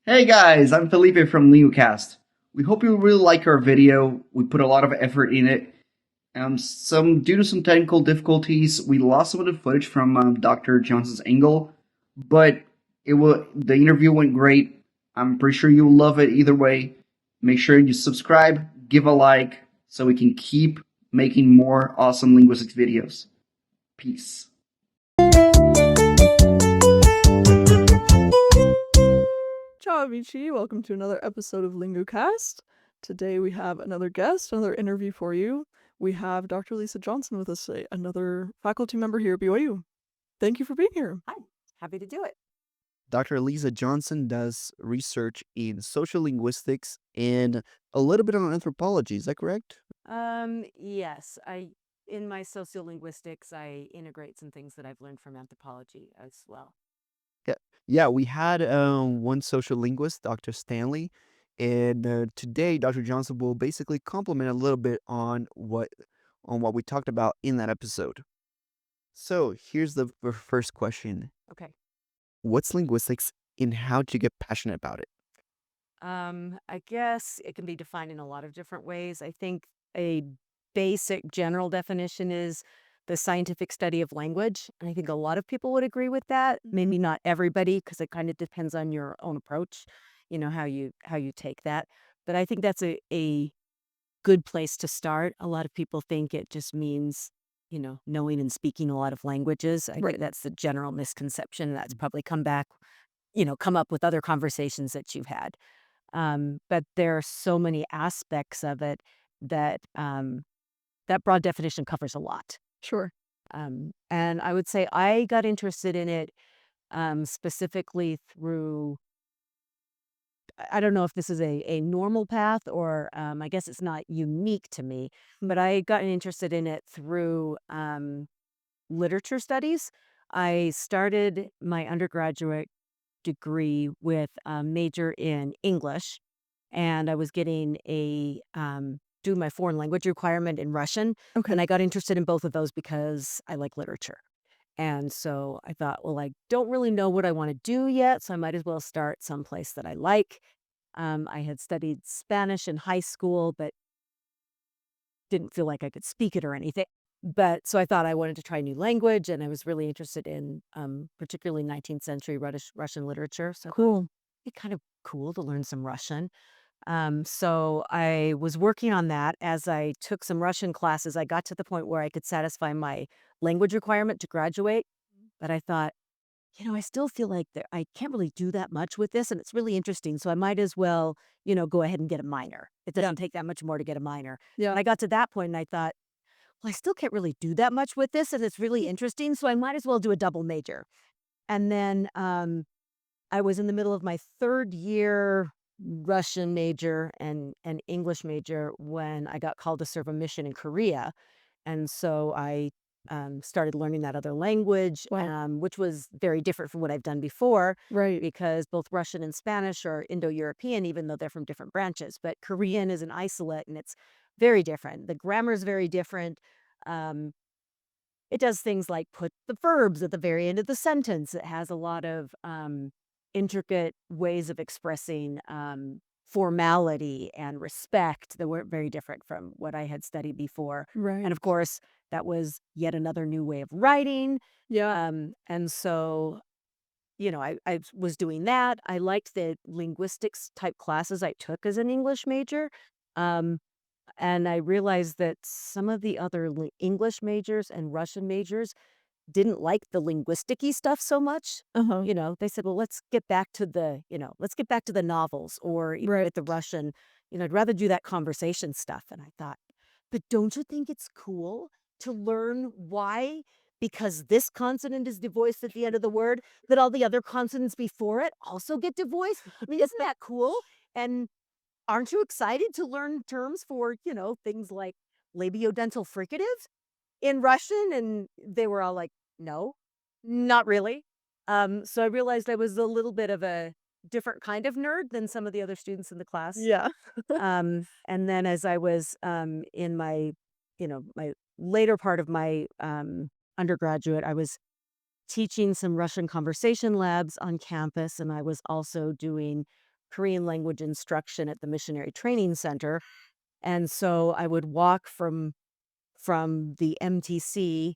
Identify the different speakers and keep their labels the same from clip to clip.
Speaker 1: Hey guys, I'm Felipe from Lingucast. We hope you really like our video. We put a lot of effort in it. Due to some technical difficulties, we lost some of the footage from Dr. Johnson's angle, but the interview went great. I'm pretty sure you'll love it either way. Make sure you subscribe, give a like, so we can keep making more awesome linguistics videos. Peace.
Speaker 2: Ciao amici, welcome to another episode of Lingucast. Today we have another guest, another interview for you. We have Dr. Lisa Johnson with us today, another faculty member here at BYU. Thank you for being here.
Speaker 3: Hi, happy to do it.
Speaker 4: Dr. Lisa Johnson does research in sociolinguistics and a little bit on anthropology. Is that correct?
Speaker 3: Yes, in my sociolinguistics, I integrate some things that I've learned from anthropology as well.
Speaker 4: Yeah. Yeah, we had one social linguist, Dr. Stanley, and today Dr. Johnson will basically complement a little bit on what we talked about in that episode. So here's the first question:
Speaker 3: Okay.
Speaker 4: What's linguistics, and how did you get passionate about it?
Speaker 3: I guess it can be defined in a lot of different ways. I think a basic general definition is the scientific study of language. And I think a lot of people would agree with that. Maybe not everybody, because it kind of depends on your own approach, how you take that. But I think that's a good place to start. A lot of people think it just means, knowing and speaking a lot of languages. I
Speaker 2: Right.
Speaker 3: think that's the general misconception. That's probably come up with other conversations that you've had. But there are so many aspects of it that that broad definition covers a lot.
Speaker 2: Sure.
Speaker 3: And I would say I got interested in it specifically through, I don't know if this is a normal path or I guess it's not unique to me, but I got interested in it through literature studies. I started my undergraduate degree with a major in English, and I was getting do my foreign language requirement in Russian.
Speaker 2: Okay.
Speaker 3: And I got interested in both of those because I like literature. And so I thought, well, I don't really know what I want to do yet, so I might as well start someplace that I like. I had studied Spanish in high school, but didn't feel like I could speak it or anything. But so I thought I wanted to try a new language, and I was really interested in particularly 19th century Russian literature. So
Speaker 2: Cool.
Speaker 3: it'd be kind of cool to learn some Russian. So I was working on that as I took some Russian classes. I got to the point where I could satisfy my language requirement to graduate. But I thought, I still feel like I can't really do that much with this. And it's really interesting. So I might as well, go ahead and get a minor. It doesn't take that much more to get a minor.
Speaker 2: Yeah.
Speaker 3: And I got to that point and I thought, well, I still can't really do that much with this. And it's really interesting. So I might as well do a double major. And then I was in the middle of my third year Russian major and English major when I got called to serve a mission in Korea. And so I started learning that other language,
Speaker 2: Wow.
Speaker 3: which was very different from what I've done before
Speaker 2: Right.
Speaker 3: because both Russian and Spanish are Indo-European, even though they're from different branches. But Korean is an isolate and it's very different. The grammar is very different. Um, it does things like put the verbs at the very end of the sentence. It has a lot of intricate ways of expressing formality and respect that were very different from what I had studied before.
Speaker 2: Right.
Speaker 3: And of course, that was yet another new way of writing.
Speaker 2: Yeah.
Speaker 3: And so, I was doing that. I liked the linguistics type classes I took as an English major. Um, and I realized that some of the other English majors and Russian majors didn't like the linguisticy stuff so much.
Speaker 2: Uh-huh.
Speaker 3: They said, well, let's get back to the novels or even
Speaker 2: Right.
Speaker 3: with the Russian, I'd rather do that conversation stuff. And I thought, but don't you think it's cool to learn why? Because this consonant is devoiced at the end of the word, that all the other consonants before it also get devoiced. I mean, isn't that cool? And aren't you excited to learn terms for, things like labiodental fricatives in Russian? And they were all like, no, not really. So I realized I was a little bit of a different kind of nerd than some of the other students in the class.
Speaker 2: Yeah.
Speaker 3: And then as I was in my later part of my undergraduate, I was teaching some Russian conversation labs on campus, and I was also doing Korean language instruction at the Missionary Training Center. And so I would walk from the MTC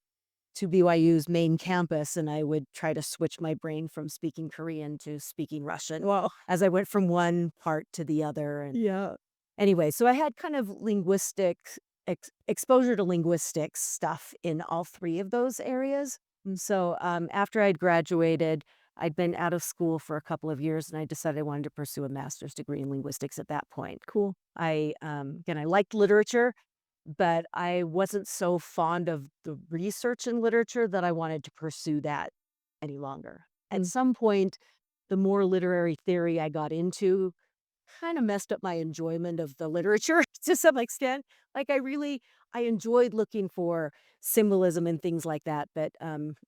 Speaker 3: to BYU's main campus, and I would try to switch my brain from speaking Korean to speaking Russian
Speaker 2: Wow.
Speaker 3: as I went from one part to the other. And
Speaker 2: Yeah.
Speaker 3: anyway, so I had kind of exposure to linguistics stuff in all three of those areas. And so after I'd graduated, I'd been out of school for a couple of years, and I decided I wanted to pursue a master's degree in linguistics at that point.
Speaker 2: Cool.
Speaker 3: I liked literature, but I wasn't so fond of the research in literature that I wanted to pursue that any longer. At some point, the more literary theory I got into kind of messed up my enjoyment of the literature to some extent. Like I enjoyed looking for symbolism and things like that, but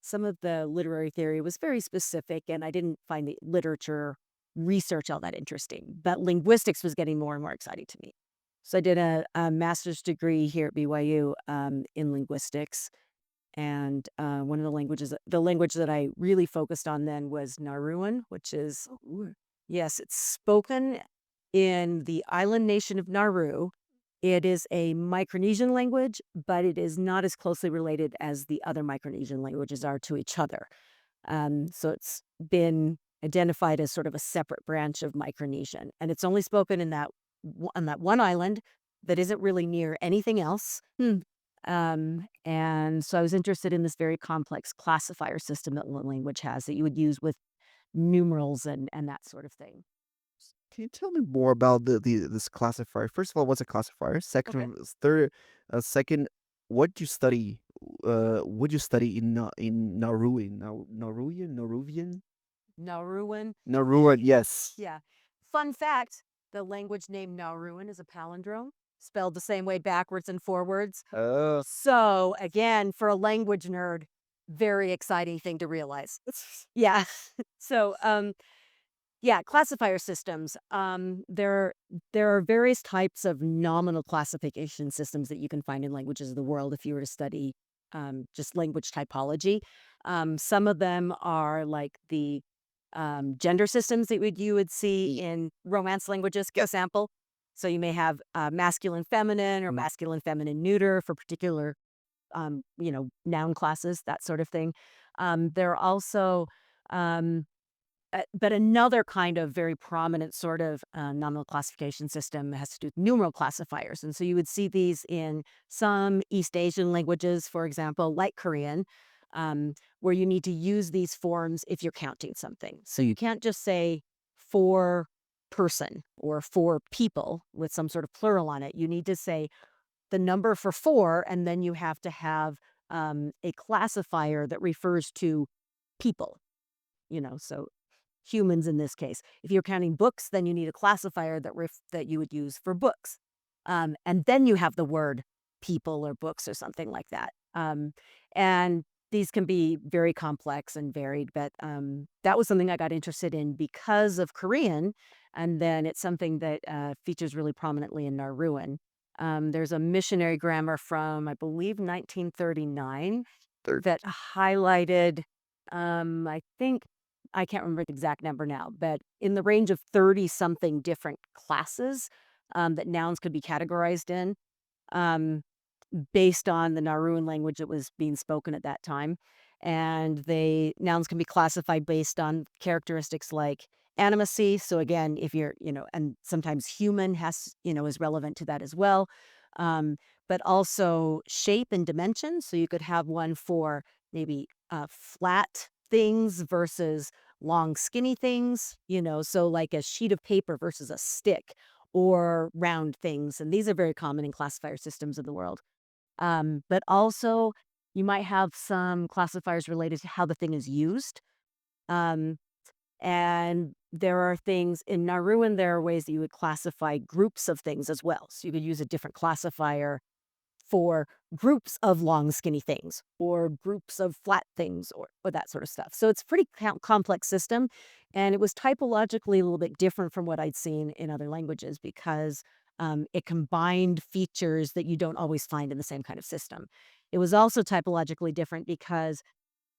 Speaker 3: some of the literary theory was very specific, and I didn't find the literature research all that interesting. But linguistics was getting more and more exciting to me. So I did a master's degree here at BYU in linguistics. And one of the language that I really focused on then was Nauruan, which is, yes, it's spoken in the island nation of Nauru. It is a Micronesian language, but it is not as closely related as the other Micronesian languages are to each other. So it's been identified as sort of a separate branch of Micronesian, and it's only spoken in on that one island that isn't really near anything else. And so I was interested in this very complex classifier system that the language has that you would use with numerals and that sort of thing.
Speaker 4: Can you tell me more about this classifier? First of all, what's a classifier? Second, what you study? What you study in Nauruan? Nauruvian?
Speaker 3: Nauruan.
Speaker 4: Nauruan, yes.
Speaker 3: Yeah. Fun fact, the language name Nauruan is a palindrome, spelled the same way backwards and forwards. So again, for a language nerd, very exciting thing to realize. Yeah. So yeah, classifier systems. There are various types of nominal classification systems that you can find in languages of the world if you were to study just language typology. Some of them are like the gender systems that you would see in Romance languages, for example. So you may have masculine, feminine, or masculine, feminine, neuter for particular, noun classes, that sort of thing. There are also but another kind of very prominent sort of nominal classification system has to do with numeral classifiers. And so you would see these in some East Asian languages, for example, like Korean, where you need to use these forms if you're counting something. So you can't just say for person or for people with some sort of plural on it. You need to say the number for four, and then you have to have a classifier that refers to people, so humans in this case. If you're counting books, then you need a classifier that you would use for books. And then you have the word people or books or something like that. And these can be very complex and varied, but that was something I got interested in because of Korean. And then it's something that features really prominently in Nauruan. There's a missionary grammar from, I believe, 1939 that highlighted, I can't remember the exact number now, but in the range of 30-something different classes that nouns could be categorized in based on the Nauruan language that was being spoken at that time. And nouns can be classified based on characteristics like animacy. So again, if you're, and sometimes human is relevant to that as well. But also shape and dimension. So you could have one for maybe flat things versus long, skinny things, so like a sheet of paper versus a stick, or round things. And these are very common in classifier systems of the world. But also, you might have some classifiers related to how the thing is used. And there are things in Nauruan, there are ways that you would classify groups of things as well. So you could use a different classifier for groups of long, skinny things, or groups of flat things, or that sort of stuff. So it's a pretty complex system. And it was typologically a little bit different from what I'd seen in other languages because it combined features that you don't always find in the same kind of system. It was also typologically different because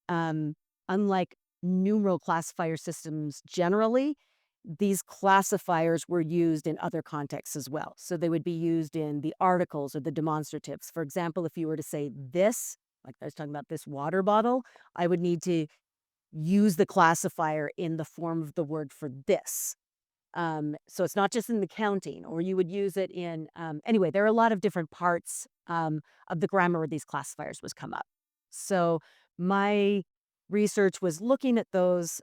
Speaker 3: unlike numeral classifier systems generally, these classifiers were used in other contexts as well. So they would be used in the articles or the demonstratives. For example, if you were to say this, like I was talking about this water bottle, I would need to use the classifier in the form of the word for this. So it's not just in the counting, or you would use it in, anyway, there are a lot of different parts of the grammar where these classifiers was come up. So my research was looking at those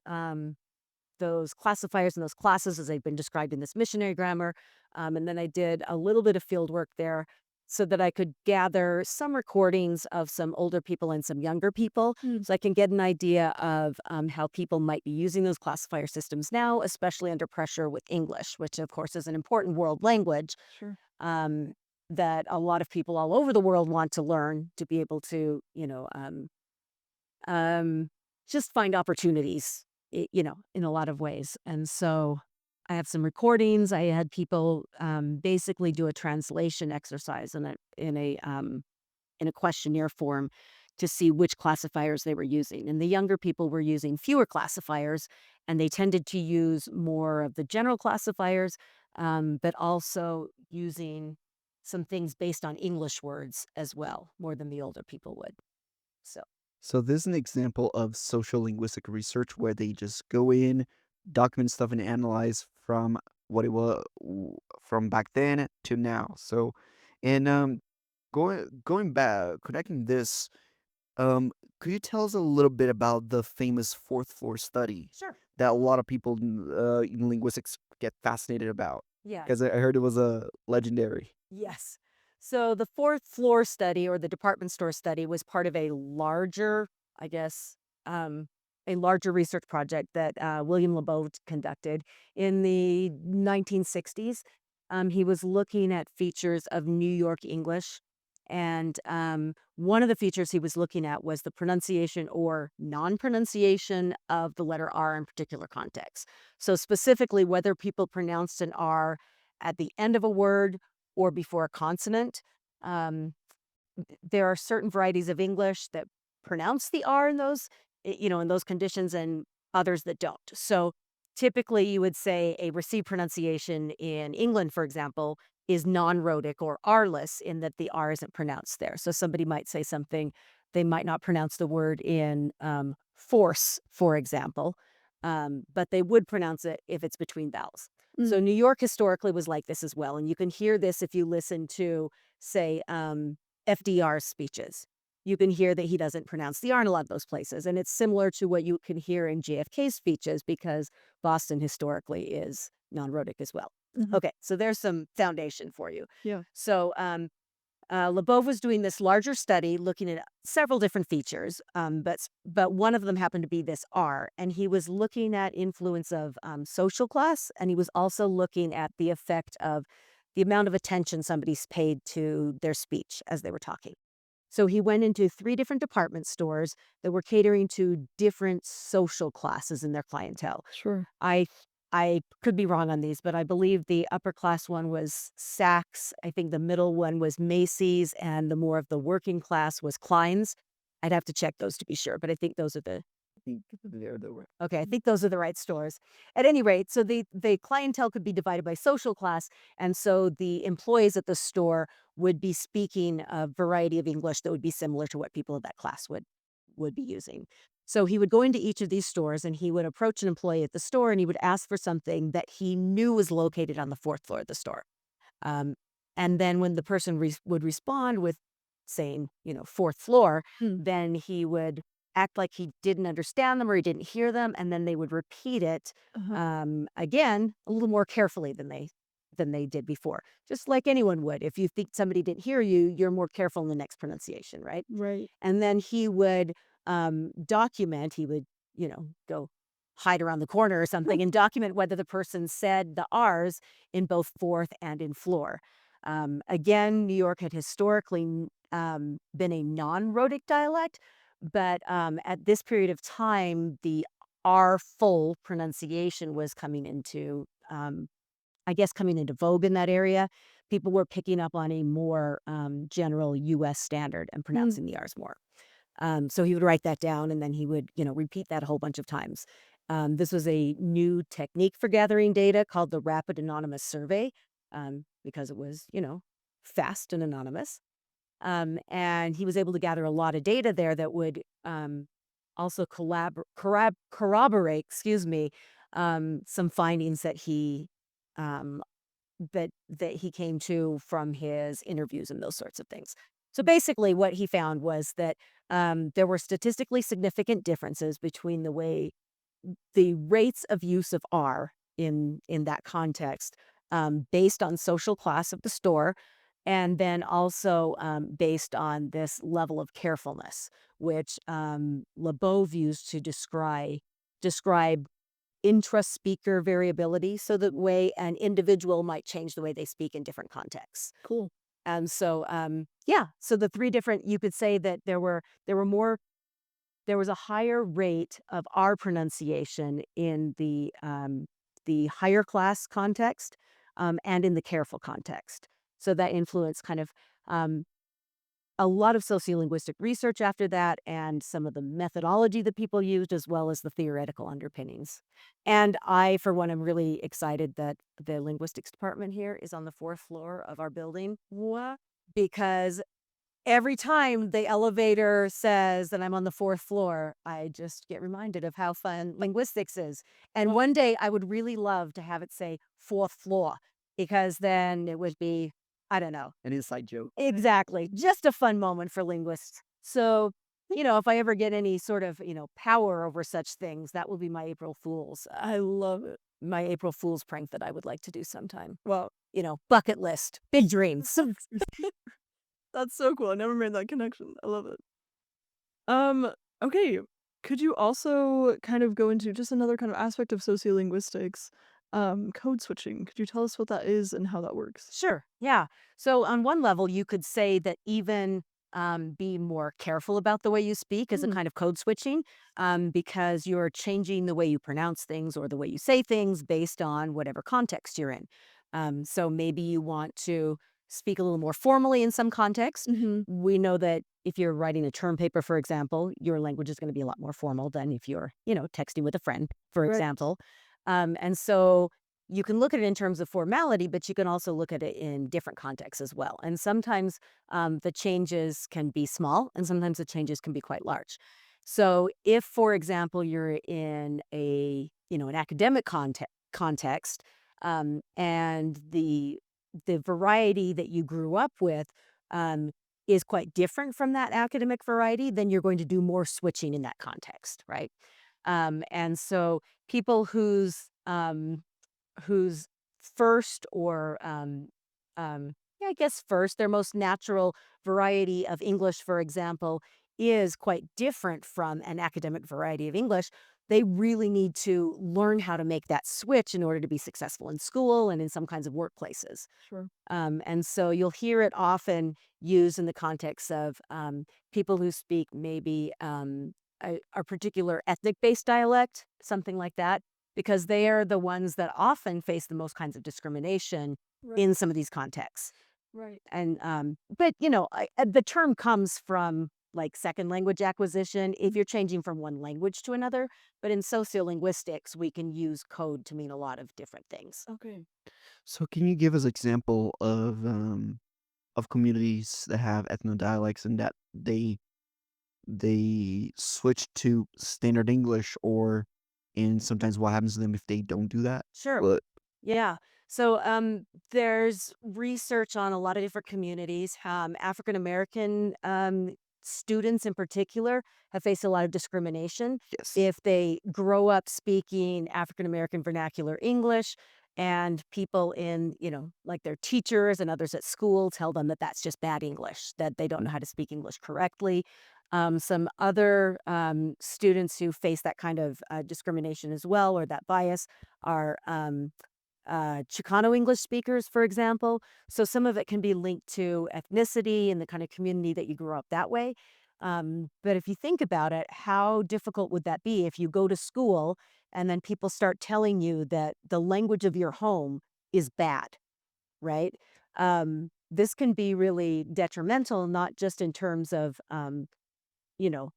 Speaker 3: classifiers and those classes as they've been described in this missionary grammar. And then I did a little bit of field work there so that I could gather some recordings of some older people and some younger people, so I can get an idea of how people might be using those classifier systems now, especially under pressure with English, which of course is an important world language
Speaker 2: Sure.
Speaker 3: that a lot of people all over the world want to learn to be able to, just find opportunities, in a lot of ways. And so I have some recordings. I had people basically do a translation exercise in a questionnaire form to see which classifiers they were using. And the younger people were using fewer classifiers, and they tended to use more of the general classifiers, but also using some things based on English words as well, more than the older people would. So.
Speaker 4: So this is an example of social linguistic research where they just go in, document stuff, and analyze from what it was from back then to now. So, and going back, connecting this, um, could you tell us a little bit about the famous fourth floor study
Speaker 3: Sure.
Speaker 4: that a lot of people in linguistics get fascinated about?
Speaker 3: Yeah.
Speaker 4: Because I heard it was a legendary.
Speaker 3: Yes. So the fourth floor study or the department store study was part of a larger, I guess, a larger research project that William LeBeau conducted in the 1960s. He was looking at features of New York English. And one of the features he was looking at was the pronunciation or non pronunciation of the letter R in particular contexts. So, specifically, whether people pronounced an R at the end of a word or before a consonant. Um, there are certain varieties of English that pronounce the R in those, in those conditions, and others that don't. So typically, you would say a received pronunciation in England, for example, is non-rhotic or R-less in that the R isn't pronounced there. So somebody might say something, they might not pronounce the word in force, for example, but they would pronounce it if it's between vowels. So New York historically was like this as well. And you can hear this if you listen to, say, FDR's speeches. You can hear that he doesn't pronounce the R in a lot of those places. And it's similar to what you can hear in JFK's speeches because Boston historically is non-rhotic as well.
Speaker 2: Mhm.
Speaker 3: Okay, so there's some foundation for you.
Speaker 2: Yeah.
Speaker 3: So LeBeau was doing this larger study looking at several different features, but one of them happened to be this R, and he was looking at influence of social class, and he was also looking at the effect of the amount of attention somebody's paid to their speech as they were talking. So he went into 3 different department stores that were catering to different social classes in their clientele.
Speaker 2: Sure.
Speaker 3: I could be wrong on these, but I believe the upper class one was Saks. I think the middle one was Macy's, and the more of the working class was Klein's. I'd have to check those to be sure, but I think those are the okay. I think those are the right stores. At any rate, so the clientele could be divided by social class, and so the employees at the store would be speaking a variety of English that would be similar to what people of that class would be using. So he would go into each of these stores and he would approach an employee at the store and he would ask for something that he knew was located on the 4th floor of the store. Um, and then when the person would respond with saying, 4th floor, then he would act like he didn't understand them or he didn't hear them. And then they would repeat it again, a little more carefully than they did before. Just like anyone would. If you think somebody didn't hear you, you're more careful in the next pronunciation, right?
Speaker 2: Right.
Speaker 3: And then he would document, he would, go hide around the corner or something and document whether the person said the R's in both 4th and in floor. Again, New York had historically been a non-rhotic dialect, but at this period of time, the R full pronunciation was coming into, coming into vogue in that area. People were picking up on a more general U.S. standard and pronouncing the R's more. So he would write that down and then he would, repeat that a whole bunch of times. This was a new technique for gathering data called the Rapid Anonymous Survey, because it was, fast and anonymous. And he was able to gather a lot of data there that would also corroborate, excuse me, some findings that um, he came to from his interviews and those sorts of things. So basically, what he found was that there were statistically significant differences between the rates of use of R in that context, based on social class of the store, and then also based on this level of carefulness, which LeBeau used to describe intra-speaker variability, so the way an individual might change the way they speak in different contexts.
Speaker 2: Cool.
Speaker 3: And so, yeah, so the three different, you could say that there was a higher rate of R pronunciation in the higher class context, and in the careful context. So that influenced kind of um, a lot of sociolinguistic research after that, and some of the methodology that people used, as well as the theoretical underpinnings. And I, for one, am really excited that the linguistics department here is on the fourth floor of our building.
Speaker 2: What?
Speaker 3: Because every time the elevator says that I'm on the fourth floor, I just get reminded of how fun linguistics is. And
Speaker 2: Oh.
Speaker 3: one day I would really love to have it say fourth floor, because then it would be, I don't know.
Speaker 1: An inside joke.
Speaker 3: Exactly. Just a fun moment for linguists. So, if I ever get any sort of, power over such things, that will be my April Fool's,
Speaker 2: I love it.
Speaker 3: my April Fool's prank that I would like to do sometime.
Speaker 2: Wow.
Speaker 3: Bucket list, big dreams.
Speaker 2: That's so cool. I never made that connection. I love it. Okay. Could you also kind of go into just another kind of aspect of sociolinguistics, code switching? Could you tell us what that is and how that works?
Speaker 3: Sure. Yeah. So on one level, you could say that even be more careful about the way you speak as a
Speaker 2: Hmm.
Speaker 3: kind of code switching, because you're changing the way you pronounce things or the way you say things based on whatever context you're in. So maybe you want to speak a little more formally in some context.
Speaker 2: Mm-hmm.
Speaker 3: We know that if you're writing a term paper, for example, your language is going to be a lot more formal than if you're, texting with a friend, for
Speaker 2: Right.
Speaker 3: example. And so you can look at it in terms of formality, but you can also look at it in different contexts as well. And sometimes the changes can be small, and sometimes the changes can be quite large. So, if, for example, you're in an academic context, and the variety that you grew up with um, is quite different from that academic variety, then you're going to do more switching in that context, right? And so, people whose first or yeah, I guess first, their most natural variety of English, for example, is quite different from an academic variety of English. They really need to learn how to make that switch in order to be successful in school and in some kinds of workplaces.
Speaker 2: Sure.
Speaker 3: And so you'll hear it often used in the context of people who speak maybe a particular ethnic based dialect, something like that, because they are the ones that often face the most kinds of discrimination
Speaker 2: Right.
Speaker 3: in some of these contexts.
Speaker 2: Right.
Speaker 3: And but the term comes from like second language acquisition if you're changing from one language to another. But in sociolinguistics, we can use code to mean a lot of different things.
Speaker 2: Okay.
Speaker 4: So can you give us example of communities that have ethno dialects and that they switch to standard English, or and sometimes what happens to them if they don't do that?
Speaker 3: Sure.
Speaker 4: What?
Speaker 3: Yeah. So there's research on a lot of different communities. African American students, in particular, have faced a lot of discrimination
Speaker 4: Yes.
Speaker 3: if they grow up speaking African American vernacular English, and people in, like their teachers and others at school tell them that that's just bad English, that they don't know how to speak English correctly. Some other students who face that kind of discrimination as well, or that bias, are Chicano English speakers, for example. So some of it can be linked to ethnicity and the kind of community that you grew up that way. But if you think about it, how difficult would that be if you go to school and then people start telling you that the language of your home is bad, right? This can be really detrimental, not just in terms of, you know,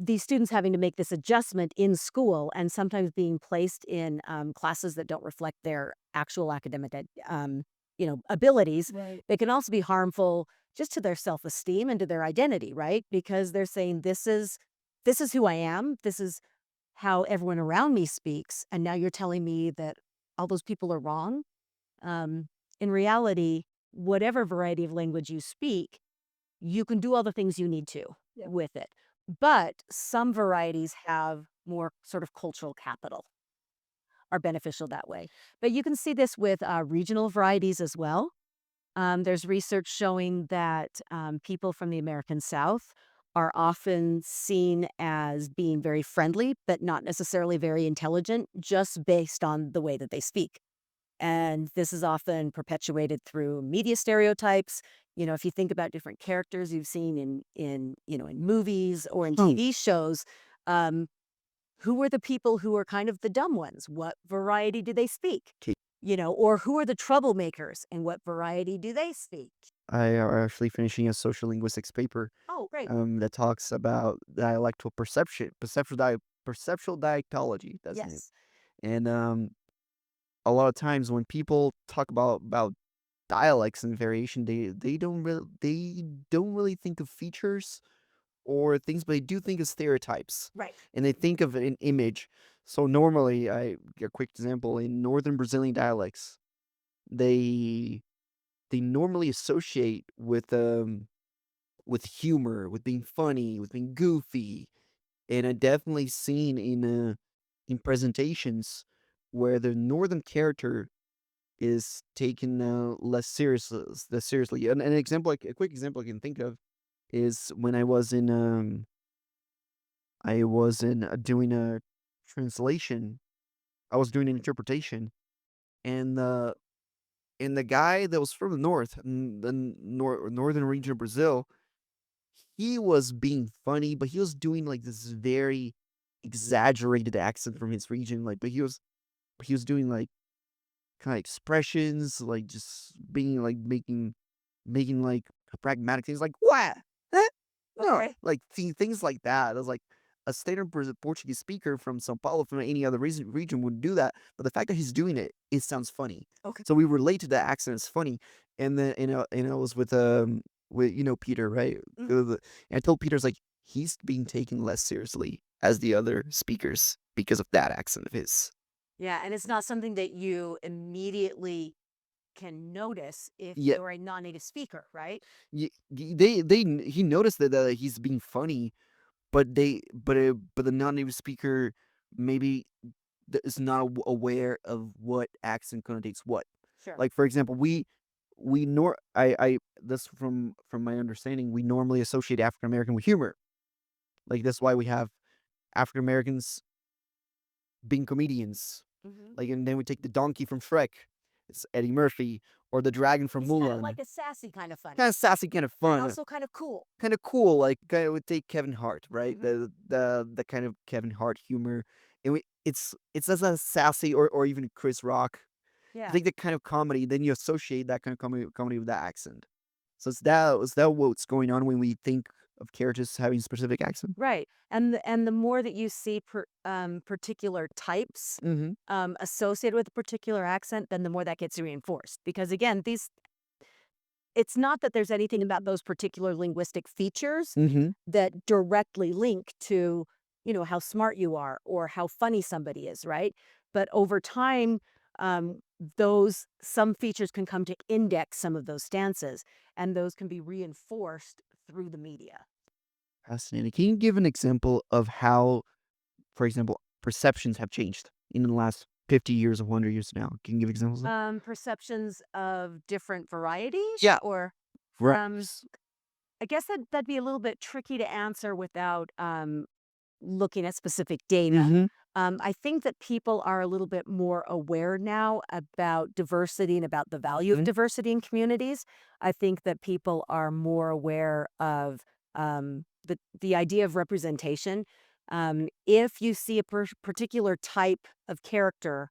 Speaker 3: these students having to make this adjustment in school and sometimes being placed in classes that don't reflect their actual academic abilities.
Speaker 2: Right.
Speaker 3: They can also be harmful just to their self-esteem and to their identity, right? Because they're saying this is who I am, this is how everyone around me speaks, and now you're telling me that all those people are wrong. In reality, whatever variety of language you speak, you can do all the things you need to
Speaker 2: Yeah.
Speaker 3: with it. But some varieties have more sort of cultural capital, are beneficial that way. But you can see this with regional varieties as well. There's research showing that people from the American South are often seen as being very friendly, but not necessarily very intelligent, just based on the way that they speak. And this is often perpetuated through media stereotypes. If you think about different characters you've seen in movies or in TV shows, um, who are the people who are kind of the dumb ones? What variety do they speak?
Speaker 4: Okay.
Speaker 3: Or who are the troublemakers and what variety do they speak?
Speaker 4: I are actually finishing a social linguistics paper
Speaker 3: Oh, great.
Speaker 4: that talks about dialectal perceptual dialectology. That's the name.
Speaker 3: Yes.
Speaker 4: And a lot of times when people talk about dialects and variation, they don't really think of features or things, but they do think of stereotypes,
Speaker 3: Right.
Speaker 4: and they think of an image. So normally, a quick example in northern Brazilian dialects, they they normally associate with humor, with being funny, with being goofy, and I definitely seen in presentations where the northern character is taken less seriously. An example, like a quick example I can think of is when I was in doing a translation. I was doing an interpretation, and the guy that was from the north, northern region of Brazil, he was being funny, but he was doing like this very exaggerated accent from his region. Like, but he was doing like kind of expressions, like just being like making like pragmatic things, like what? Huh? No,
Speaker 3: Okay.
Speaker 4: like things like that. It was like a standard Portuguese speaker from São Paulo, from any other region would do that, but the fact that he's doing it, it sounds funny.
Speaker 3: Okay.
Speaker 4: So we relate to that accent as funny, and then I was with Peter, right?
Speaker 3: Mhm.
Speaker 4: And I told Peter's like he's being taken less seriously as the other speakers because of that accent of his.
Speaker 3: Yeah, and it's not something that you immediately can notice if
Speaker 4: Yeah,
Speaker 3: you're a non-native speaker, right?
Speaker 4: he noticed that he's being funny, but the non-native speaker maybe is not aware of what accent connotates what.
Speaker 3: Sure.
Speaker 4: Like, for example, we nor I this from my understanding, we normally associate African American with humor. Like that's why we have African Americans being comedians.
Speaker 3: Hmm.
Speaker 4: Like, and then we take the donkey from Shrek, it's Eddie Murphy, or the dragon from
Speaker 3: He's kind of
Speaker 4: Mulan.
Speaker 3: like a sassy kind of funny,
Speaker 4: Kind of sassy, kind of
Speaker 3: and
Speaker 4: fun,
Speaker 3: also kind of cool.
Speaker 4: kind of cool. Like, kind of would take Kevin Hart, right?
Speaker 3: Mhm.
Speaker 4: The kind of Kevin Hart humor, and it's as a sassy, or even Chris Rock. You
Speaker 3: Yeah.
Speaker 4: take that kind of comedy, then you associate that kind of comedy with that accent. So is that what's going on when we think of characters having specific accent?
Speaker 3: Right. And the more that you see particular types
Speaker 4: Mm-hmm.
Speaker 3: associated with a particular accent, then the more that gets reinforced. Because again, it's not that there's anything about those particular linguistic features
Speaker 4: Mm-hmm.
Speaker 3: that directly link to, how smart you are or how funny somebody is, right? But over time, um, those some features can come to index some of those stances, and those can be reinforced through the media.
Speaker 4: Fascinating. Can you give an example of how, for example, perceptions have changed in the last 50 years or 100 years now? Can you give examples of
Speaker 3: Perceptions of different varieties,
Speaker 4: Yeah.
Speaker 3: or
Speaker 4: Right.
Speaker 3: um, I guess that'd be a little bit tricky to answer without looking at specific data.
Speaker 4: Mm-hmm.
Speaker 3: I think that people are a little bit more aware now about diversity and about the value of diversity in communities. I think that people are more aware of the idea of representation. If you see a particular type of character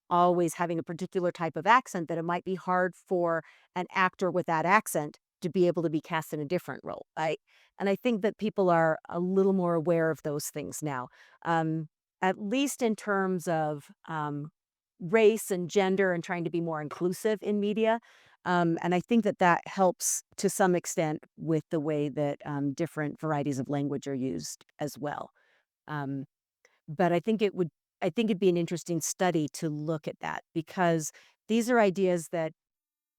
Speaker 3: always having a particular type of accent, that it might be hard for an actor with that accent to be able to be cast in a different role, right? And I think that people are a little more aware of those things now, um, at least in terms of race and gender and trying to be more inclusive in media. And I think that that helps to some extent with the way that different varieties of language are used as well. Um, but I think it'd be an interesting study to look at that because these are ideas that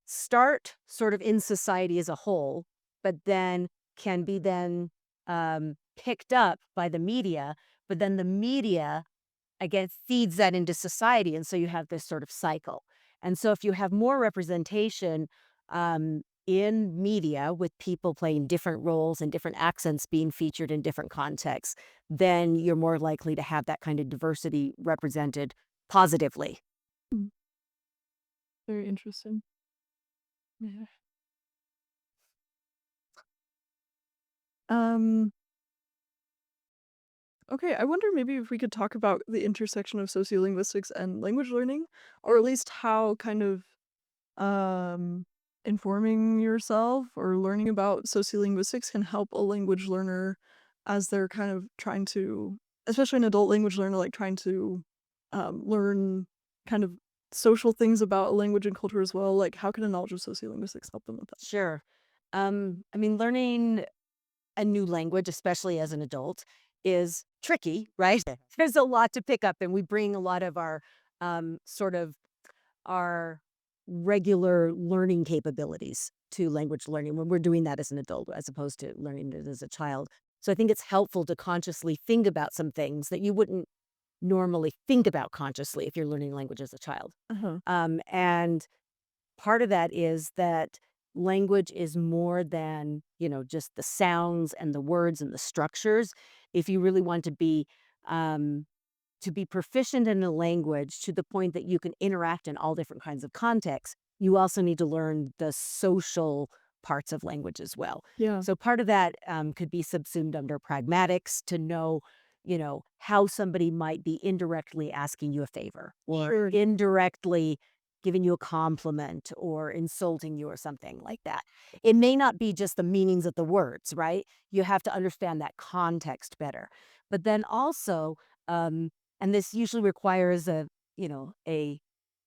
Speaker 3: start sort of in society as a whole, but then can be then picked up by the media. But then the media again feeds that into society, and so you have this sort of cycle. And so if you have more representation in media with people playing different roles and different accents being featured in different contexts, then you're more likely to have that kind of diversity represented positively.
Speaker 2: Mm, very interesting. Yeah. Um, okay, I wonder maybe if we could talk about the intersection of sociolinguistics and language learning, or at least how kind of um, informing yourself or learning about sociolinguistics can help a language learner as they're kind of trying to, especially an adult language learner, like trying to learn kind of social things about language and culture as well. Like, how can a knowledge of sociolinguistics help them with that?
Speaker 3: Sure. I mean, learning a new language, especially as an adult, is tricky, right? There's a lot to pick up, and we bring a lot of our sort of our regular learning capabilities to language learning when we're doing that as an adult as opposed to learning it as a child. So I think it's helpful to consciously think about some things that you wouldn't normally think about consciously if you're learning language as a child.
Speaker 2: Uh-huh.
Speaker 3: And part of that is that language is more than, just the sounds and the words and the structures. If you really want to be proficient in a language to the point that you can interact in all different kinds of contexts, you also need to learn the social parts of language as well.
Speaker 2: Yeah.
Speaker 3: So part of that could be subsumed under pragmatics to know, how somebody might be indirectly asking you a favor or
Speaker 2: Sure.
Speaker 3: indirectly giving you a compliment or insulting you or something like that. It may not be just the meanings of the words, right? You have to understand that context better. But then also, um, and this usually requires a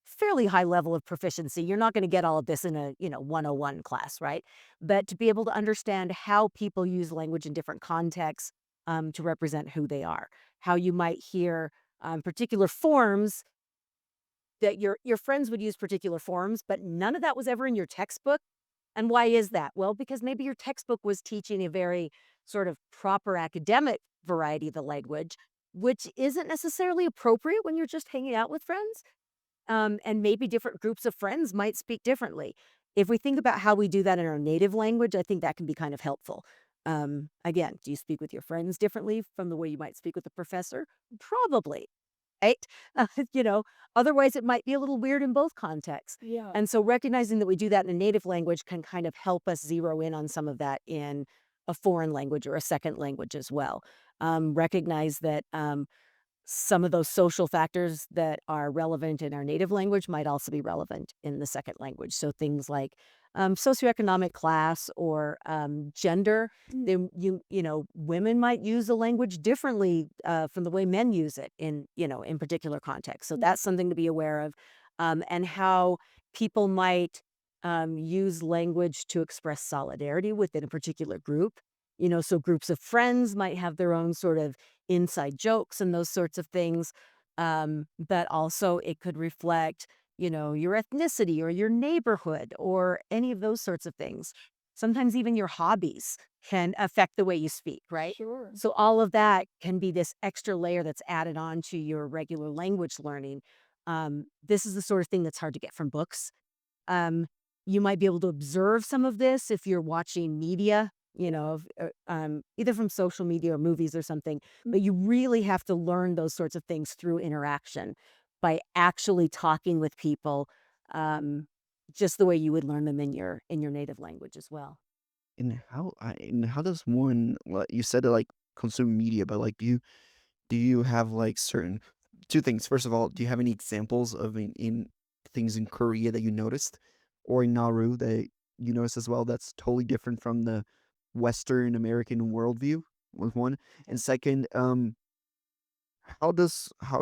Speaker 3: fairly high level of proficiency. You're not going to get all of this in a, 101 class, right? But to be able to understand how people use language in different contexts to represent who they are, how you might hear particular forms that your friends would use particular forms, but none of that was ever in your textbook. And why is that? Well, because maybe your textbook was teaching a very sort of proper academic variety of the language, which isn't necessarily appropriate when you're just hanging out with friends. And maybe different groups of friends might speak differently. If we think about how we do that in our native language, I think that can be kind of helpful. Again, do you speak with your friends differently from the way you might speak with a professor? Probably, right? You know, otherwise it might be a little weird in both contexts.
Speaker 2: Yeah.
Speaker 3: And so recognizing that we do that in a native language can kind of help us zero in on some of that in a foreign language or a second language as well. Recognize that some of those social factors that are relevant in our native language might also be relevant in the second language. So things like socioeconomic class or gender.
Speaker 2: Mm.
Speaker 3: Then women might use the language differently from the way men use it in particular contexts. So that's something to be aware of, and how people might use language to express solidarity within a particular group. So groups of friends might have their own sort of inside jokes and those sorts of things. But also it could reflect, your ethnicity or your neighborhood or any of those sorts of things. Sometimes even your hobbies can affect the way you speak, right?
Speaker 2: Sure.
Speaker 3: So all of that can be this extra layer that's added on to your regular language learning. This is the sort of thing that's hard to get from books. um, you might be able to observe some of this if you're watching media, either from social media or movies or something. But you really have to learn those sorts of things through interaction by actually talking with people, um, just the way you would learn them in your native language as well.
Speaker 4: And how does one you said to like consume media, but like do you have like certain two things. First of all, do you have any examples of in things in Korea that you noticed or in Nauru that you notice as well that's totally different from the Western American worldview was one. And second, how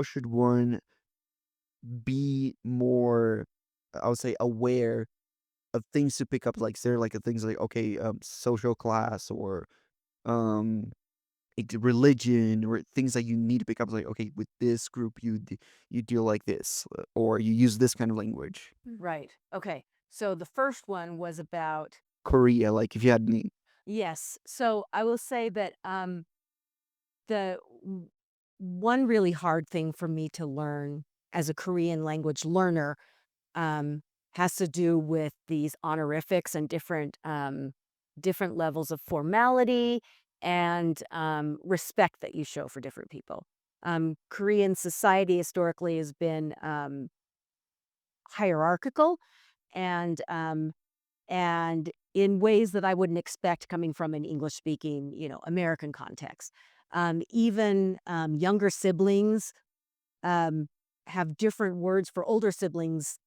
Speaker 4: should one be more, I would say, aware of things to pick up, like, is there like a things like, okay, social class or um religion or things that you need to pick up, like, okay, with this group you deal like this, or you use this kind of language.
Speaker 3: Right. Okay. So the first one was about
Speaker 4: Korea, like if you had any.
Speaker 3: yes. So I will say that the one really hard thing for me to learn as a Korean language learner um, has to do with these honorifics and different levels of formality and respect that you show for different people. Korean society historically has been hierarchical and in ways that I wouldn't expect coming from an English speaking, American context. Even younger siblings um, have different words for older siblings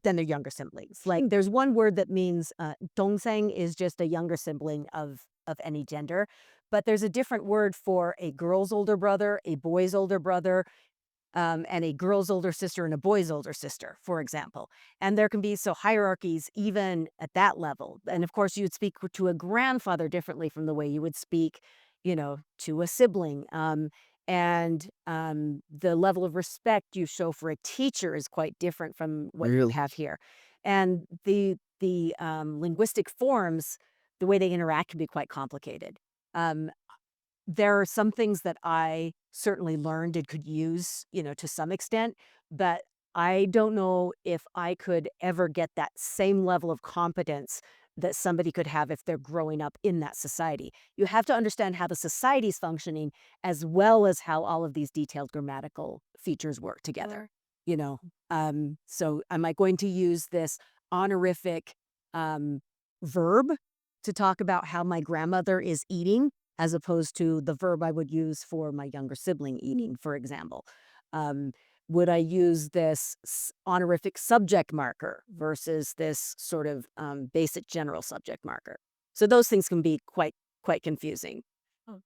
Speaker 3: than their younger siblings. Like there's one word that means dongseng is just a younger sibling of any gender, but there's a different word for a girl's older brother, a boy's older brother, and a girl's older sister and a boy's older sister, for example. And there can be so hierarchies even at that level. And of course, you would speak to a grandfather differently from the way you would speak, to a sibling. And the level of respect you show for a teacher is quite different from what you
Speaker 4: Really?
Speaker 3: have here. And the linguistic forms, the way they interact can be quite complicated. Um, there are some things that I certainly learned and could use, to some extent, but I don't know if I could ever get that same level of competence that somebody could have if they're growing up in that society. You have to understand how the society's functioning as well as how all of these detailed grammatical features work together. You know, so am I going to use this honorific um, verb to talk about how my grandmother is eating? As opposed to the verb I would use for my younger sibling eating, for example. Um, would I use this honorific subject marker versus this sort of basic general subject marker? So those things can be quite confusing.
Speaker 2: Oh.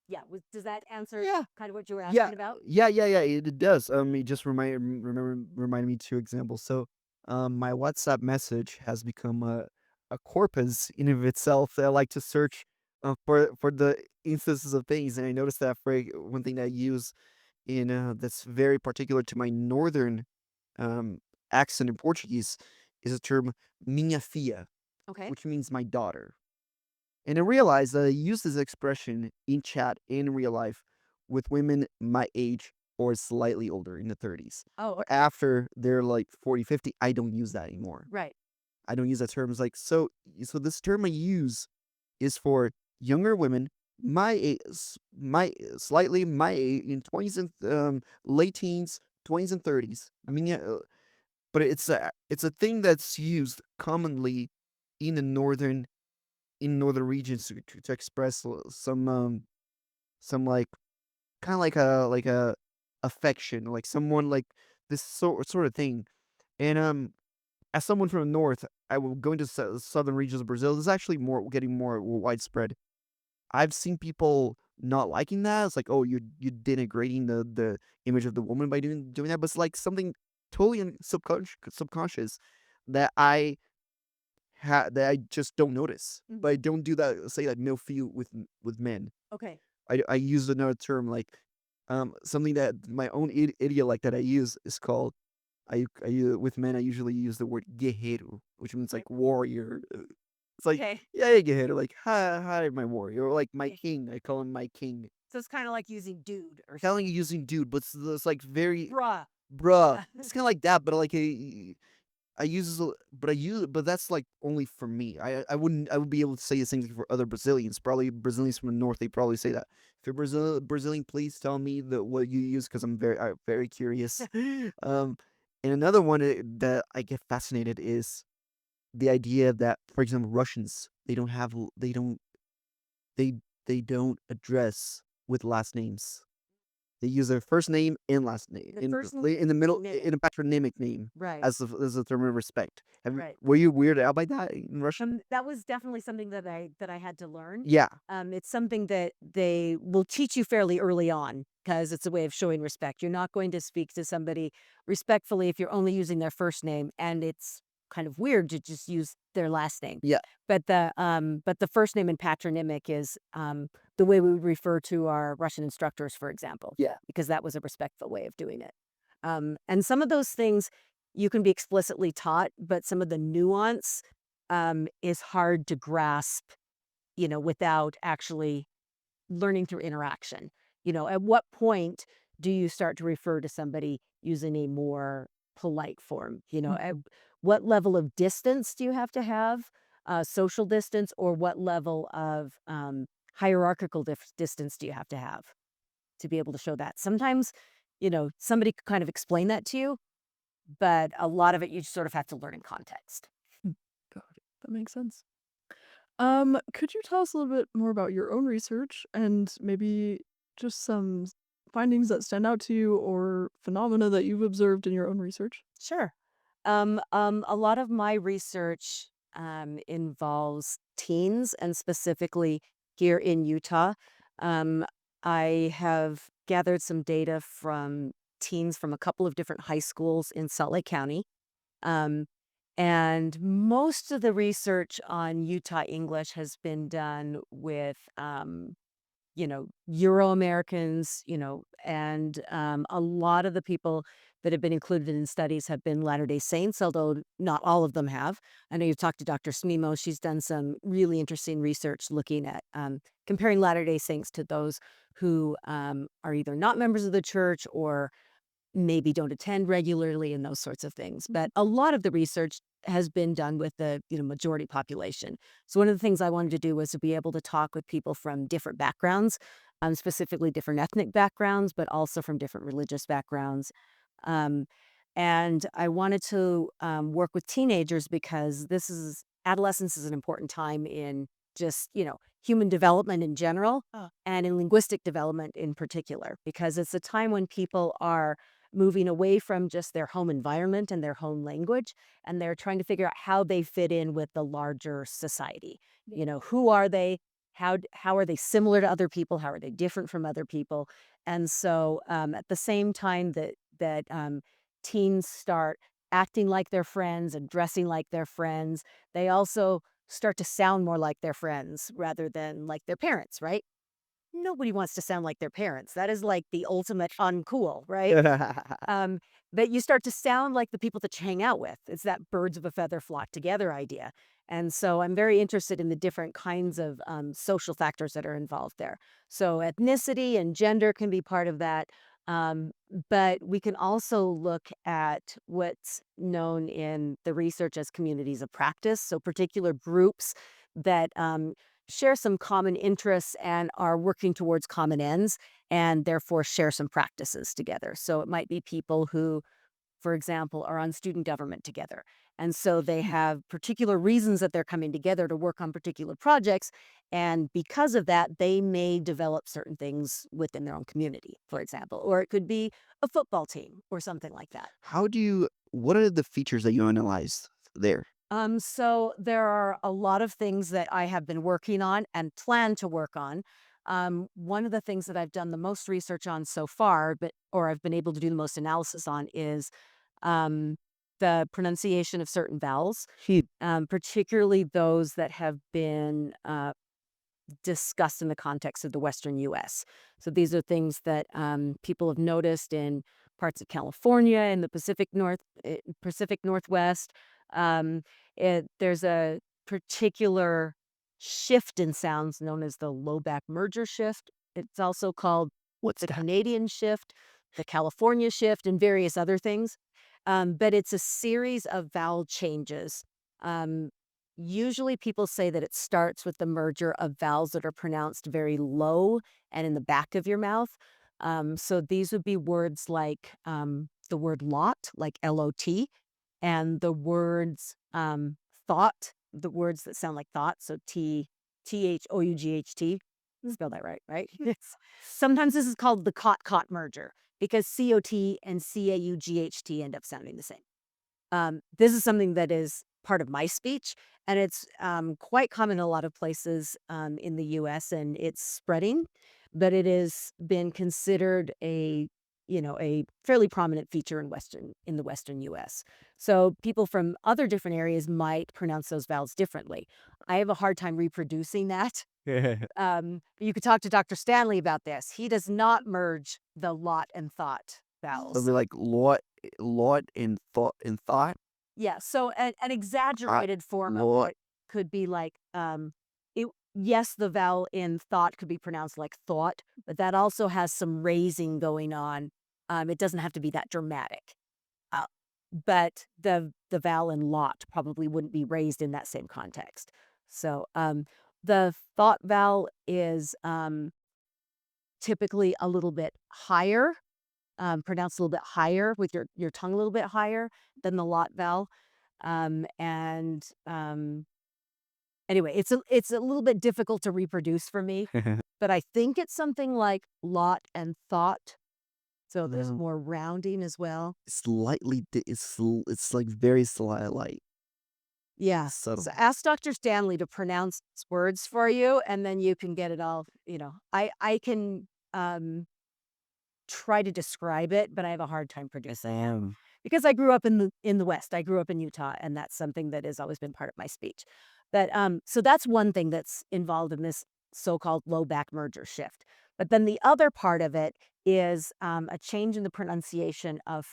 Speaker 3: Yeah, does that answer
Speaker 4: Yeah.
Speaker 3: kind of what you were
Speaker 4: Yeah,
Speaker 3: asking about?
Speaker 4: yeah, it does. It just reminded me two examples. So, my WhatsApp message has become a corpus in of itself that I like to search for the instances of things, and I noticed that for one thing that I use in that's very particular to my northern um accent in Portuguese is a term minha filha,
Speaker 3: Okay.
Speaker 4: which means my daughter. And I realized that I use this expression in chat in real life with women my age or slightly older in the 30s.
Speaker 3: Oh,
Speaker 4: After they're like 40, 50, I don't use that anymore.
Speaker 3: right.
Speaker 4: I don't use that term. It's like, so this term I use is for younger women my age, slightly my age in 20s and late teens, 20s and 30s. I mean, yeah, but it's a thing that's used commonly in the northern regions to express some like kind of like a affection, like someone like this sort of thing. And as someone from the north, I will go into southern regions of Brazil. This is actually more getting more widespread. I've seen people not liking that. It's like, oh, you're denigrating the image of the woman by doing that. But it's like something totally subconscious that that I just don't notice. But I don't do that. Say that milf you with men.
Speaker 3: Okay.
Speaker 4: I use another term like something that my own idiot like that I use is called with men I usually use the word guerreiro, which means like warrior. It's like,
Speaker 3: Okay.
Speaker 4: yeah, yeah, guerreiro, like hi my warrior, or like my
Speaker 3: Okay.
Speaker 4: king. I call him my king.
Speaker 3: So it's kind of like using dude or
Speaker 4: Telling you using dude, but it's like very
Speaker 3: bruh.
Speaker 4: bruh. It's kind of like that, but like I use, but that's like only for me. I would be able to say the same thing for other Brazilians. Probably Brazilians from the north, they probably say that. If you're Brazilian, please tell me what you use because I'm very curious. um, and another one that I get fascinated is the idea that, for example, Russians they don't address with last names. They use their first name and last name
Speaker 3: The first name
Speaker 4: in the middle
Speaker 3: name.
Speaker 4: in a patronymic name
Speaker 3: Right.
Speaker 4: as a term of respect.
Speaker 3: Right.
Speaker 4: Were you weirded out by that in Russian?
Speaker 3: That was definitely something that I had to learn.
Speaker 4: Yeah.
Speaker 3: It's something that they will teach you fairly early on because it's a way of showing respect. You're not going to speak to somebody respectfully if you're only using their first name, and it's kind of weird to just use their last name.
Speaker 4: Yeah.
Speaker 3: But the first name in patronymic is the way we would refer to our Russian instructors, for example.
Speaker 4: Yeah.
Speaker 3: Because that was a respectful way of doing it. And some of those things you can be explicitly taught, but some of the nuance is hard to grasp, without actually learning through interaction. At what point do you start to refer to somebody using a more polite form? At what level of distance do you have to have, social distance, or what level of hierarchical distance do you have to be able to show that? Sometimes, somebody could kind of explain that to you, but a lot of it you sort of have to learn in context.
Speaker 2: Got it. That makes sense. Could you tell us a little bit more about your own research and maybe just some findings that stand out to you or phenomena that you've observed in your own research?
Speaker 3: Sure. A lot of my research involves teens, and specifically here in Utah. Um, I have gathered some data from teens from a couple of different high schools in Salt Lake County. Um, and most of the research on Utah English has been done with Euro Americans, and a lot of the people that have been included in studies have been Latter-day Saints, although not all of them have. I know you've talked to Dr. Smimo. She's done some really interesting research looking at comparing Latter-day Saints to those who are either not members of the church or maybe don't attend regularly and those sorts of things. But a lot of the research has been done with the majority population. So one of the things I wanted to do was to be able to talk with people from different backgrounds, specifically different ethnic backgrounds, but also from different religious backgrounds. Um, and I wanted to work with teenagers because adolescence is an important time in just human development in general, and in linguistic development in particular, because it's a time when people are moving away from just their home environment and their home language, and they're trying to figure out how they fit in with the larger society. Who are they? How are they similar to other people? How are they different from other people? And so, at the same time that teens start acting like their friends and dressing like their friends, they also start to sound more like their friends rather than like their parents, right? Nobody wants to sound like their parents. That is like the ultimate uncool, right? Um, but you start to sound like the people that you hang out with. It's that birds of a feather flock together idea. And so I'm very interested in the different kinds of social factors that are involved there. So ethnicity and gender can be part of that. Um, but we can also look at what's known in the research as communities of practice. So particular groups that share some common interests and are working towards common ends, and therefore share some practices together. So it might be people who, for example, are on student government together. And so they have particular reasons that they're coming together to work on particular projects. And because of that, they may develop certain things within their own community, for example, or it could be a football team or something like that.
Speaker 4: What are the features that you analyzed there?
Speaker 3: So there are a lot of things that I have been working on and plan to work on. One of the things that I've done the most research on so far, or I've been able to do the most analysis on, is um, the pronunciation of certain vowels, particularly those that have been discussed in the context of the Western U.S. So these are things that people have noticed in parts of California and the Pacific Northwest. Um, there's a particular shift in sounds known as the low back merger shift. It's also called the Canadian shift, the California shift, and various other things. But it's a series of vowel changes. Um, Usually people say that it starts with the merger of vowels that are pronounced very low and in the back of your mouth. So these would be words like the word lot, like LOT, and the words thought, the words that sound like thought, so THOUGHT. spell that right? Sometimes this is called the cot-cot merger because COT and CAUGHT end up sounding the same. This is something that is part of my speech, and it's quite common in a lot of places in the U.S. and it's spreading, but it has been considered a fairly prominent feature in the Western U.S. So people from other different areas might pronounce those vowels differently. I have a hard time reproducing that. You could talk to Dr. Stanley about this. He does not merge the lot and thought
Speaker 4: So
Speaker 3: vowels.
Speaker 4: they're like lot and thought.
Speaker 3: Yeah, so an exaggerated form of
Speaker 4: Lot.
Speaker 3: what could be like, yes, the vowel in thought could be pronounced like thought, but that also has some raising going on. It doesn't have to be that dramatic. Uh, but the vowel in lot probably wouldn't be raised in that same context. So the thought vowel is typically a little bit higher, pronounced a little bit higher with your tongue a little bit higher than the lot vowel. And anyway, it's a little bit difficult to reproduce for me, but I think it's something like lot and thought. So there's
Speaker 4: No.
Speaker 3: more rounding as well.
Speaker 4: It's like very slight,
Speaker 3: Yeah.
Speaker 4: subtle.
Speaker 3: So ask Dr. Stanley to pronounce words for you, and then you can get it all. I can try to describe it, but I have a hard time producing it because I grew up in the West. I grew up in Utah, and that's something that has always been part of my speech. But so that's one thing that's involved in this so-called low back merger shift. But then the other part of it is a change in the pronunciation of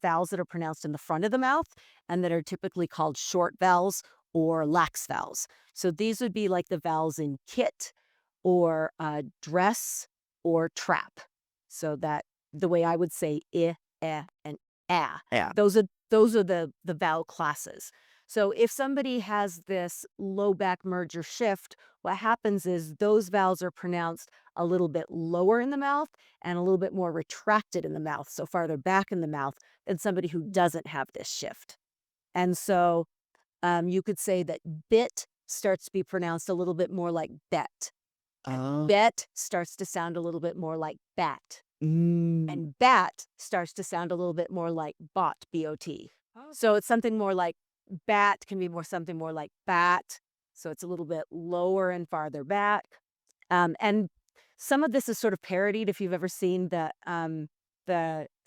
Speaker 3: vowels that are pronounced in the front of the mouth and that are typically called short vowels or lax vowels. So these would be like the vowels in kit or dress or trap. So that the way I would say I, and a,
Speaker 4: Yeah.
Speaker 3: those are the vowel classes. So if somebody has this low back merger shift, what happens is those vowels are pronounced a little bit lower in the mouth and a little bit more retracted in the mouth, so farther back in the mouth than somebody who doesn't have this shift. And so you could say that bit starts to be pronounced a little bit more like bet. Bet starts to sound a little bit more like bat. And bat starts to sound a little bit more like bot, B-O-T. So it's something more like bat can be something more like bat. So it's a little bit lower and farther back. And some of this is sort of parodied if you've ever seen the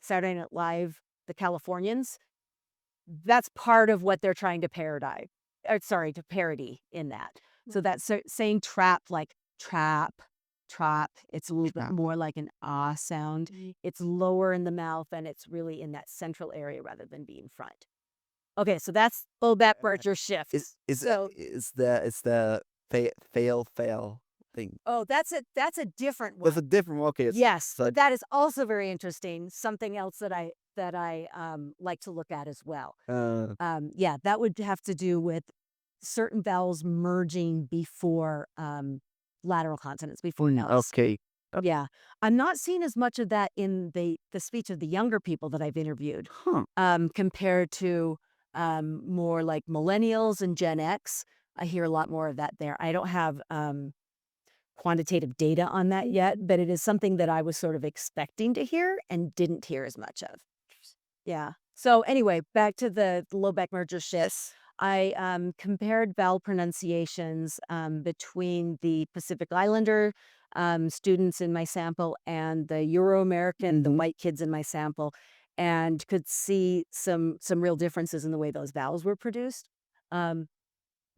Speaker 3: Saturday Night Live, the Californians. That's part of what they're trying to parody in that. So that's saying trap like trap. It's a little bit more like an ah sound. It's lower in the mouth and it's really in that central area rather than being front. Okay, so that's low back merger shift.
Speaker 4: Is
Speaker 3: So
Speaker 4: it's the fail thing.
Speaker 3: oh, that's a different one.
Speaker 4: That's a different one. Okay.
Speaker 3: Yes,
Speaker 4: So
Speaker 3: but that is also very interesting. Something else that I like to look at as well. Yeah, that would have to do with certain vowels merging before lateral consonants, before L's.
Speaker 4: okay.
Speaker 3: Yeah, I'm not seeing as much of that in the speech of the younger people that I've interviewed,
Speaker 4: Huh.
Speaker 3: compared to more like millennials and Gen X. I hear a lot more of that there. I don't have quantitative data on that yet, but it is something that I was sort of expecting to hear and didn't hear as much of. Yeah. So anyway, back to the low back merger shift. I compared vowel pronunciations between the Pacific Islander students in my sample and the Euro-American, the white kids in my sample, and could see some real differences in the way those vowels were produced.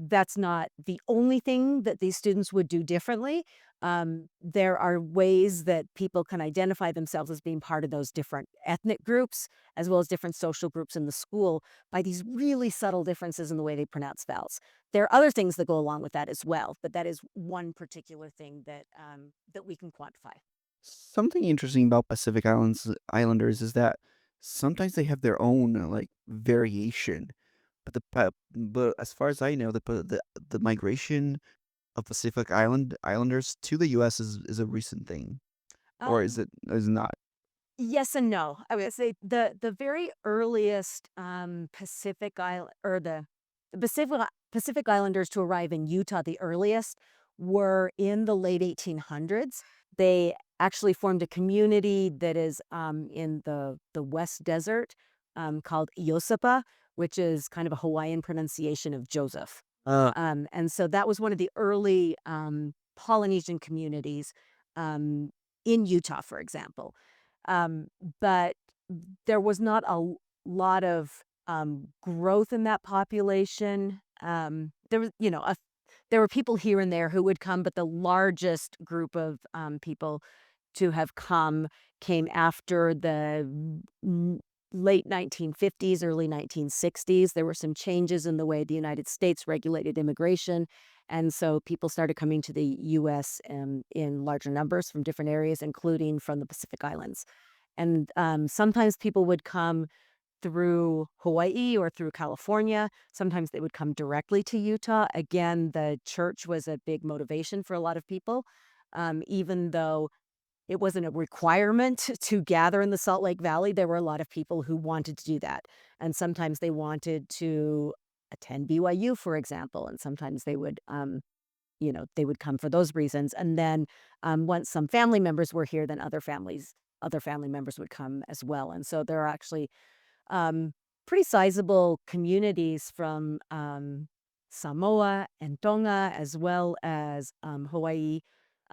Speaker 3: That's not the only thing that these students would do differently. There are ways that people can identify themselves as being part of those different ethnic groups, as well as different social groups in the school, by these really subtle differences in the way they pronounce vowels. There are other things that go along with that as well, but that is one particular thing that that we can quantify.
Speaker 4: Something interesting about Islanders is that sometimes they have their own like variation, but as far as I know, the migration of Islanders to the U.S. is a recent thing, or
Speaker 3: Um,
Speaker 4: is not?
Speaker 3: Yes and no. I would say the very earliest Pacific Island or the Pacific Islanders to arrive in Utah, the earliest were in the late 1800s. They actually formed a community that is in the West Desert called Iosapa, which is kind of a Hawaiian pronunciation of Joseph. And so that was one of the early Polynesian communities um, in Utah, for example. Um, but there was not a lot of growth in that population. There was, there were people here and there who would come, but the largest group of people to have come came after the late 1950s, early 1960s. There were some changes in the way the United States regulated immigration. And so people started coming to the U.S. In larger numbers from different areas, including from the Pacific Islands. And sometimes people would come through Hawaii or through California. Sometimes they would come directly to Utah. Again, the church was a big motivation for a lot of people, even though it wasn't a requirement to gather in the Salt Lake Valley. There were a lot of people who wanted to do that. And sometimes they wanted to attend BYU, for example. And sometimes they would, they would come for those reasons. And then once some family members were here, then other family members would come as well. And so there are actually pretty sizable communities from Samoa and Tonga, as well as Hawaii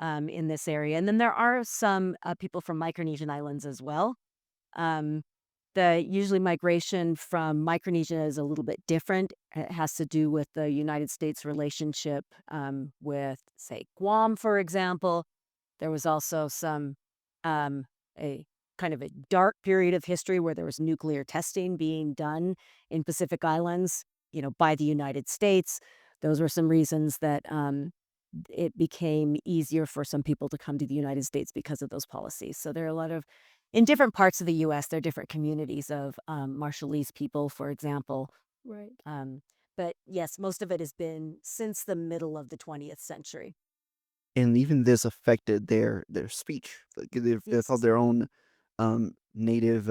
Speaker 3: in this area. And then there are some people from Micronesian islands as well. Um, the usually migration from Micronesia is a little bit different. It has to do with the United States relationship with, say, Guam, for example. There was also um, a kind of a dark period of history where there was nuclear testing being done in Pacific Islands, by the United States. Those were some reasons that it became easier for some people to come to the United States because of those policies. So there are a lot of, in different parts of the U.S., there are different communities of Marshallese people, for example.
Speaker 2: Right.
Speaker 3: But yes, most of it has been since the middle of the 20th century.
Speaker 4: And even this affected their speech. Like they thought their own native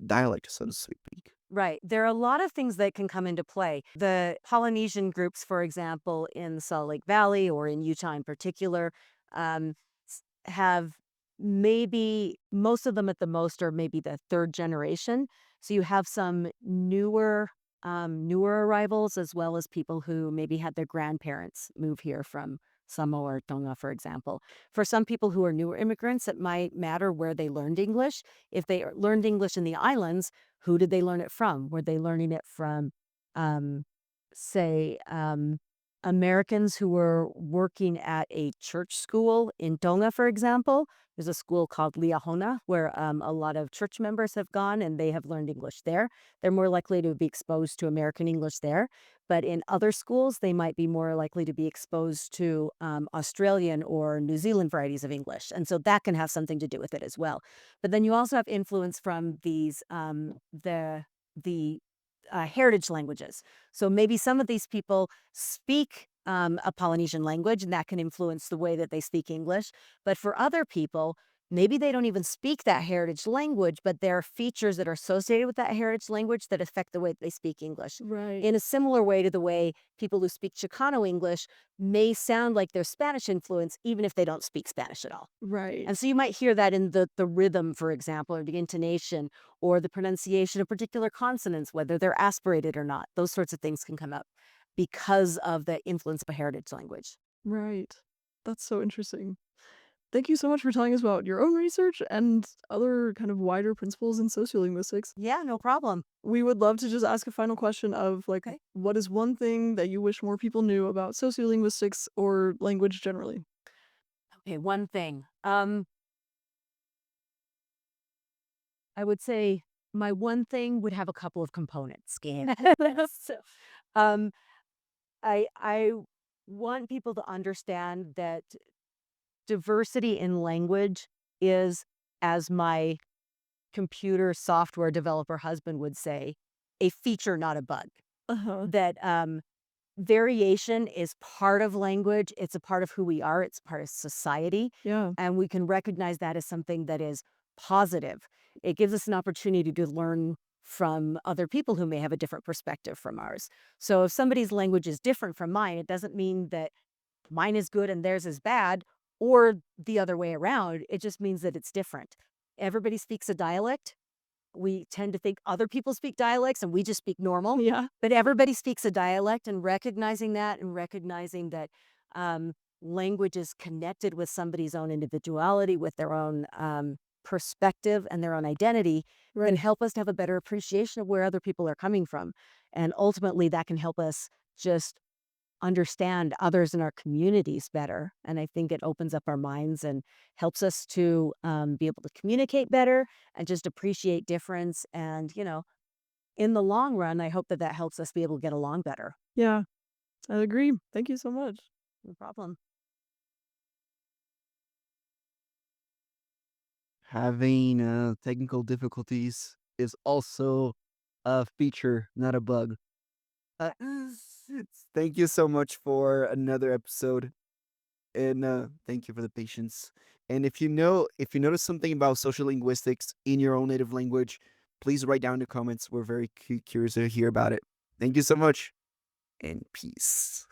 Speaker 4: dialect, so to speak.
Speaker 3: Right. There are a lot of things that can come into play. The Polynesian groups, for example, in Salt Lake Valley or in Utah in particular, have maybe most of them at the most are maybe the third generation. So you have some newer arrivals, as well as people who maybe had their grandparents move here from Samoa or Tonga, for example. For some people who are newer immigrants, it might matter where they learned English. If they learned English in the islands, who did they learn it from? Were they learning it from, um, say, Americans who were working at a church school in Tonga, for example? There's a school called Liahona where a lot of church members have gone and they have learned English there. They're more likely to be exposed to American English there. But in other schools, they might be more likely to be exposed to Australian or New Zealand varieties of English. And so that can have something to do with it as well. But then you also have influence from these, the heritage languages. So maybe some of these people speak a Polynesian language, and that can influence the way that they speak English. But for other people, maybe they don't even speak that heritage language, but there are features that are associated with that heritage language that affect the way that they speak English.
Speaker 2: Right.
Speaker 3: In a similar way to the way people who speak Chicano English may sound like they're Spanish influence, even if they don't speak Spanish at all.
Speaker 2: Right.
Speaker 3: And so you might hear that in the rhythm, for example, or the intonation, or the pronunciation of particular consonants, whether they're aspirated or not. Those sorts of things can come up because of the influence of a heritage language.
Speaker 2: Right. That's so interesting. Thank you so much for telling us about your own research and other kind of wider principles in sociolinguistics.
Speaker 3: Yeah, no problem.
Speaker 2: We would love to just ask a final question of
Speaker 3: Okay.
Speaker 2: what is one thing that you wish more people knew about sociolinguistics or language generally?
Speaker 3: Okay, one thing. I would say my one thing would have a couple of components. So, um, I want people to understand that diversity in language is, as my computer software developer husband would say, a feature, not a bug.
Speaker 2: Uh-huh.
Speaker 3: That variation is part of language. It's a part of who we are. It's part of society.
Speaker 2: Yeah.
Speaker 3: And we can recognize that as something that is positive. It gives us an opportunity to learn from other people who may have a different perspective from ours. So if somebody's language is different from mine, it doesn't mean that mine is good and theirs is bad, or the other way around. It just means that it's different. Everybody speaks a dialect. We tend to think other people speak dialects and we just speak normal.
Speaker 2: Yeah.
Speaker 3: But everybody speaks a dialect, and recognizing that and recognizing that language is connected with somebody's own individuality, with their own perspective and their own identity, can
Speaker 2: Right.
Speaker 3: help us to have a better appreciation of where other people are coming from. And ultimately, that can help us just understand others in our communities better. And I think it opens up our minds and helps us to be able to communicate better and just appreciate difference. And, in the long run, I hope that that helps us be able to get along better.
Speaker 2: Yeah. I agree. Thank you so much.
Speaker 3: No problem.
Speaker 4: Having technical difficulties is also a feature, not a bug. Thank you so much for another episode, and thank you for the patience. And if you notice something about social linguistics in your own native language, please write down in the comments. We're very curious to hear about it. Thank you so much, and peace.